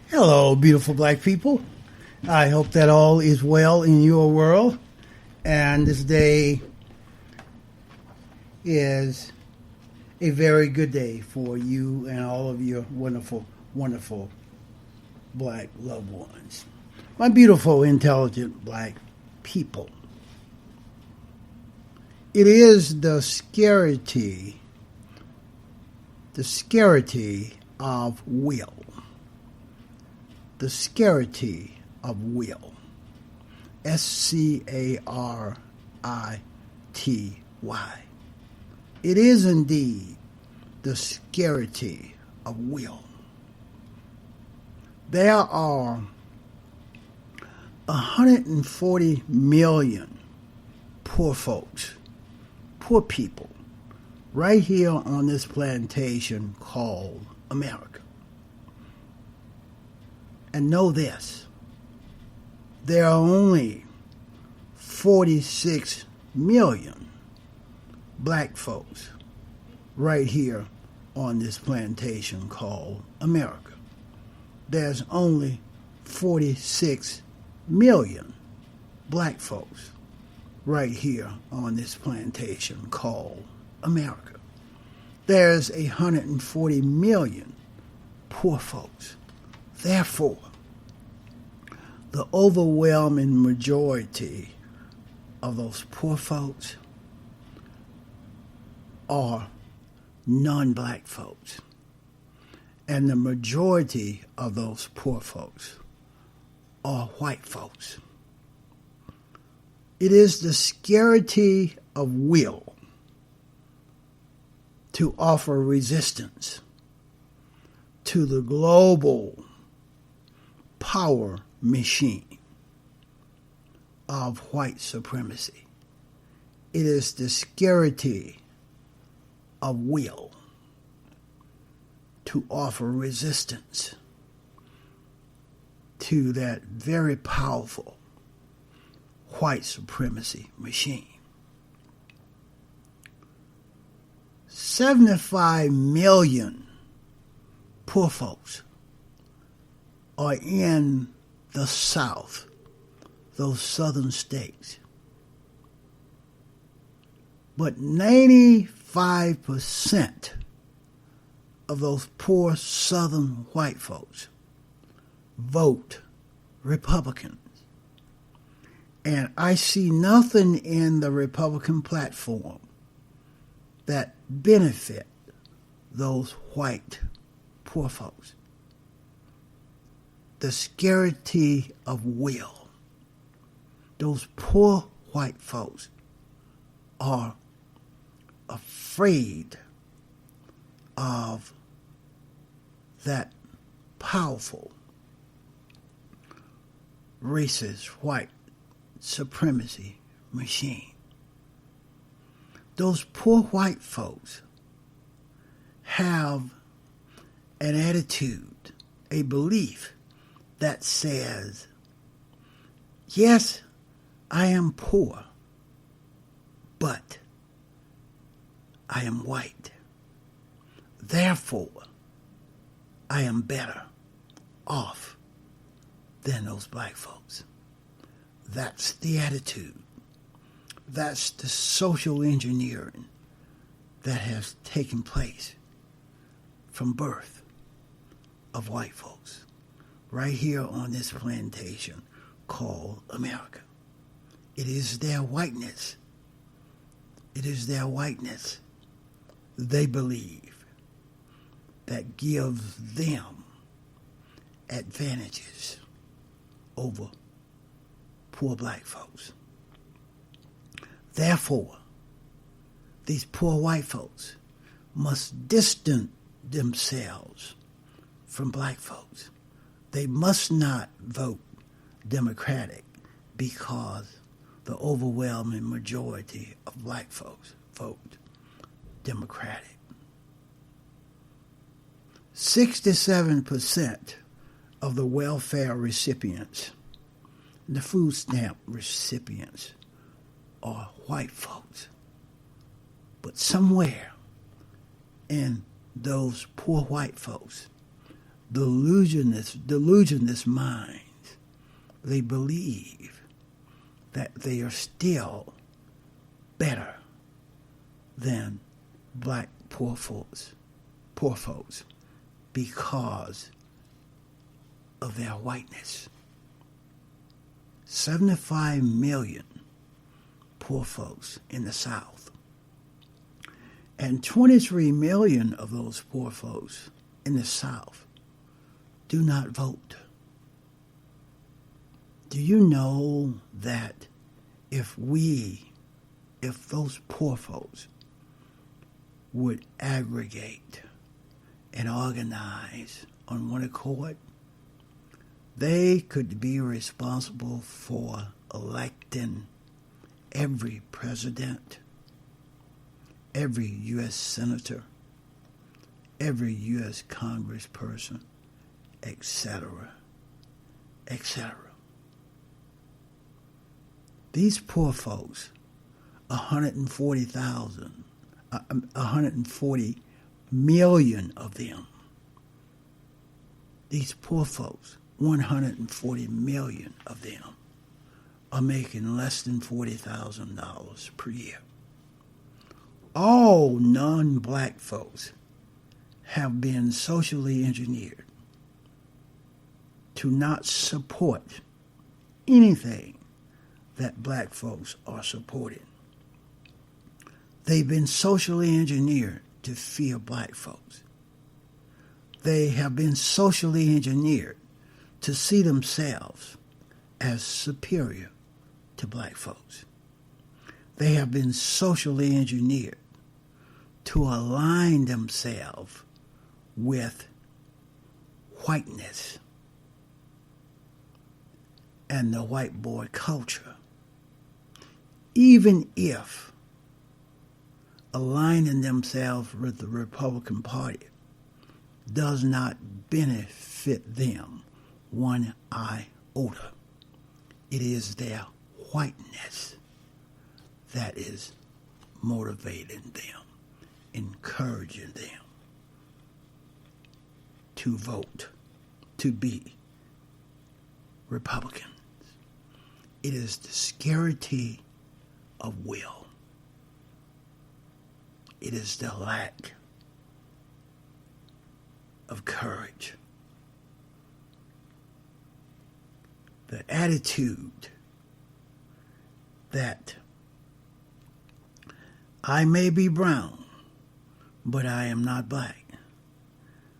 Hello, beautiful black people. I hope that all is well in your world. And this day is a very good day for you and all of your wonderful, wonderful black loved ones. My beautiful, intelligent black people. It is the scarity of will. The Scarity of Will. S-C-A-R-I-T-Y. It is indeed the scarity of will. There are 140 million poor folks, poor people, right here on this plantation called America. And know this, there are only 46 million black folks right here on this plantation called America. There's only 46 million black folks right here on this plantation called America. There's 140 million poor folks. Therefore, the overwhelming majority of those poor folks are non-black folks. And the majority of those poor folks are white folks. It is the scarcity of will to offer resistance to the global power machine of white supremacy. It is the scarcity of will to offer resistance to that very powerful white supremacy machine. 75 million poor folks are in the South, those southern states. But 95% of those poor southern white folks vote Republicans. And I see nothing in the Republican platform that benefit those white poor folks. The scarcity of will. Those poor white folks are afraid of that powerful racist white supremacy machine. Those poor white folks have an attitude, a belief that says, yes, I am poor, but I am white. Therefore, I am better off than those black folks. That's the attitude. That's the social engineering that has taken place from birth of white folks right here on this plantation called America. It is their whiteness. It is their whiteness, they believe, that gives them advantages over poor black folks. Therefore, these poor white folks must distance themselves from black folks. They must not vote Democratic because the overwhelming majority of black folks vote Democratic. 67% of the welfare recipients, the food stamp recipients, are white folks. But somewhere in those poor white folks, delusionist minds, they believe that they are still better than black poor folks because of their whiteness. 75 million poor folks in the South, and 23 million of those poor folks in the South do not vote. Do you know that if those poor folks would aggregate and organize on one accord, they could be responsible for electing every president, every U.S. senator, every U.S. congressperson, etc., etc. These poor folks, 140 million of them, these poor folks, 140 million of them, are making less than $40,000 per year. All non-black folks have been socially engineered to not support anything that black folks are supporting. They've been socially engineered to fear black folks. They have been socially engineered to see themselves as superior to black folks. They have been socially engineered to align themselves with whiteness and the white boy culture, even if aligning themselves with the Republican Party does not benefit them one iota. It is their whiteness that is motivating them, encouraging them to vote, to be Republicans. It is the scarcity of will. It is the lack of courage. The attitude that I may be brown, but I am not black.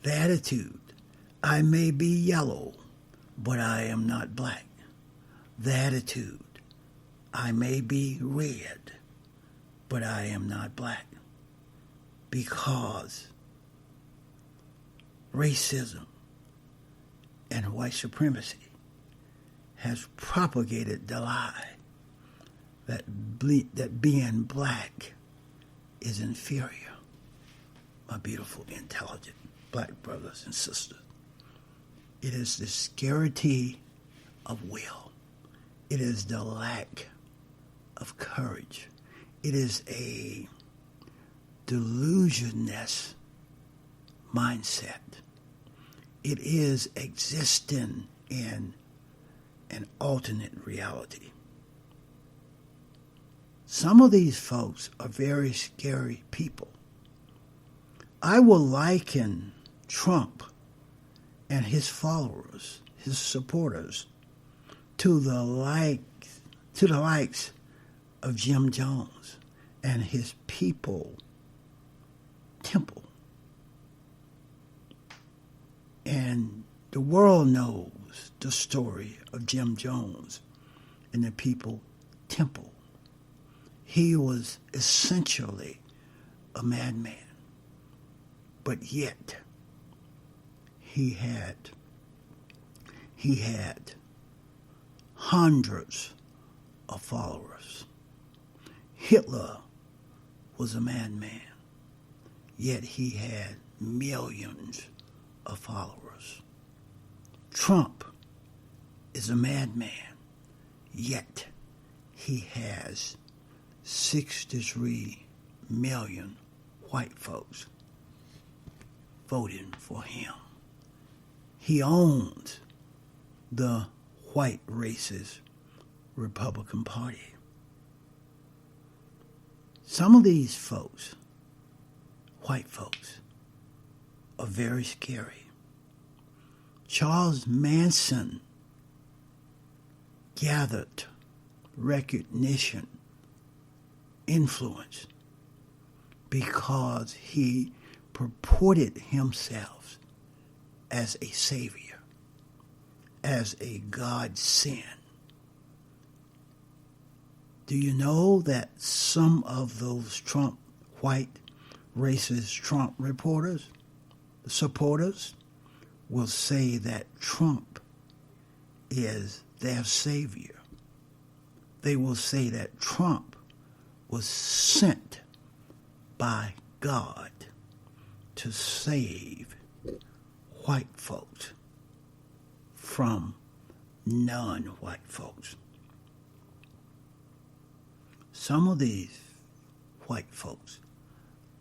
The attitude, I may be yellow, but I am not black. The attitude, I may be red, but I am not black. Because racism and white supremacy has propagated the lie that being black is inferior. My beautiful, intelligent black brothers and sisters. It is the scarcity of will. It is the lack of courage. It is a delusionist mindset. It is existing in an alternate reality. Some of these folks are very scary people. I will liken Trump and his followers, his supporters, to the likes of Jim Jones and his People Temple. And the world knows the story of Jim Jones and the People Temple. He was essentially a madman, but yet he had hundreds of followers. Hitler was a madman, yet he had millions of followers. Trump is a madman, yet he has 63 million white folks voting for him. He owns the white racist Republican Party. Some of these folks, white folks, are very scary. Charles Manson gathered recognition, influence, because he purported himself as a savior, as a godsend. Do you know that some of those Trump, white, racist Trump supporters, will say that Trump is their savior? They will say that Trump was sent by God to save white folks from non-white folks. Some of these white folks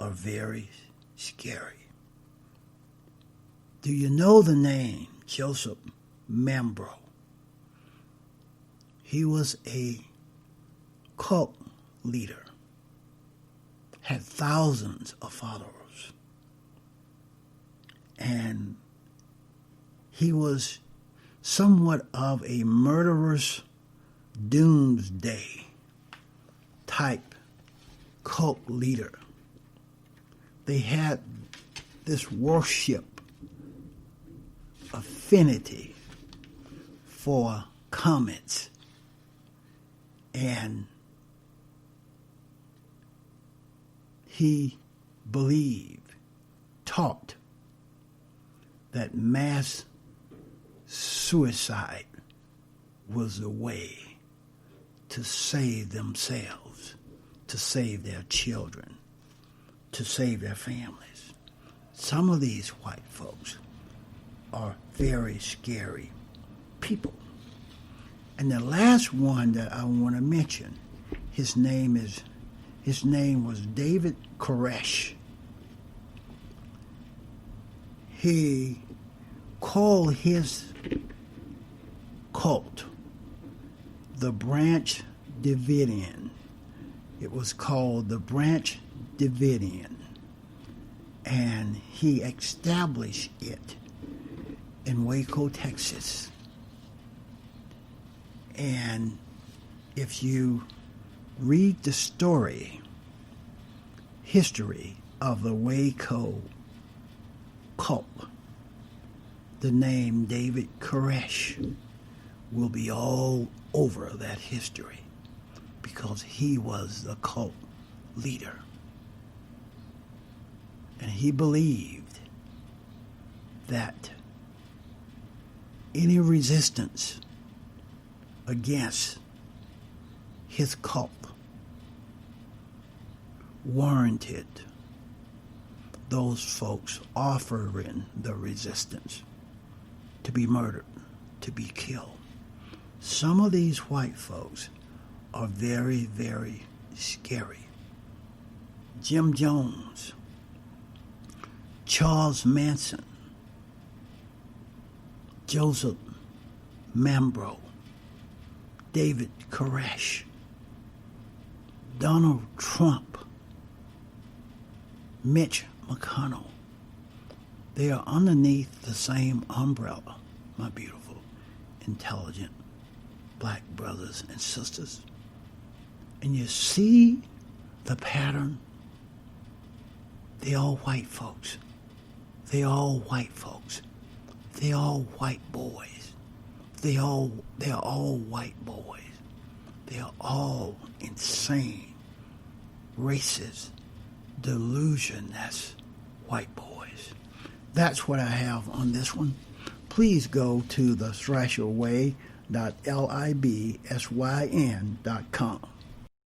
are very scary. Do you know the name Joseph Mambro? He was a cult leader, had thousands of followers, and he was somewhat of a murderous doomsday type cult leader. They had this worship affinity for comets, and he taught that mass suicide was the way to save themselves, to save their children, to save their families. Some of these white folks are very scary people. And the last one that I want to mention, his name was David Koresh. He called his cult the Branch Davidian. It was called the Branch Davidian, and he established it in Waco, Texas. And if you read the history of the Waco cult, the name David Koresh will be all over that history, because he was the cult leader. And he believed that any resistance against his cult warranted those folks offering the resistance to be murdered, to be killed. Some of these white folks are very, very scary. Jim Jones, Charles Manson, Joseph Mambro, David Koresh, Donald Trump, Mitch McConnell. They are underneath the same umbrella, my beautiful, intelligent black brothers and sisters. And you see the pattern? They all white folks. They all white folks. They all white boys. They're all white boys. They are all insane, racist, delusionist white boys. That's what I have on this one. Please go to the thrasherway.libsyn.com.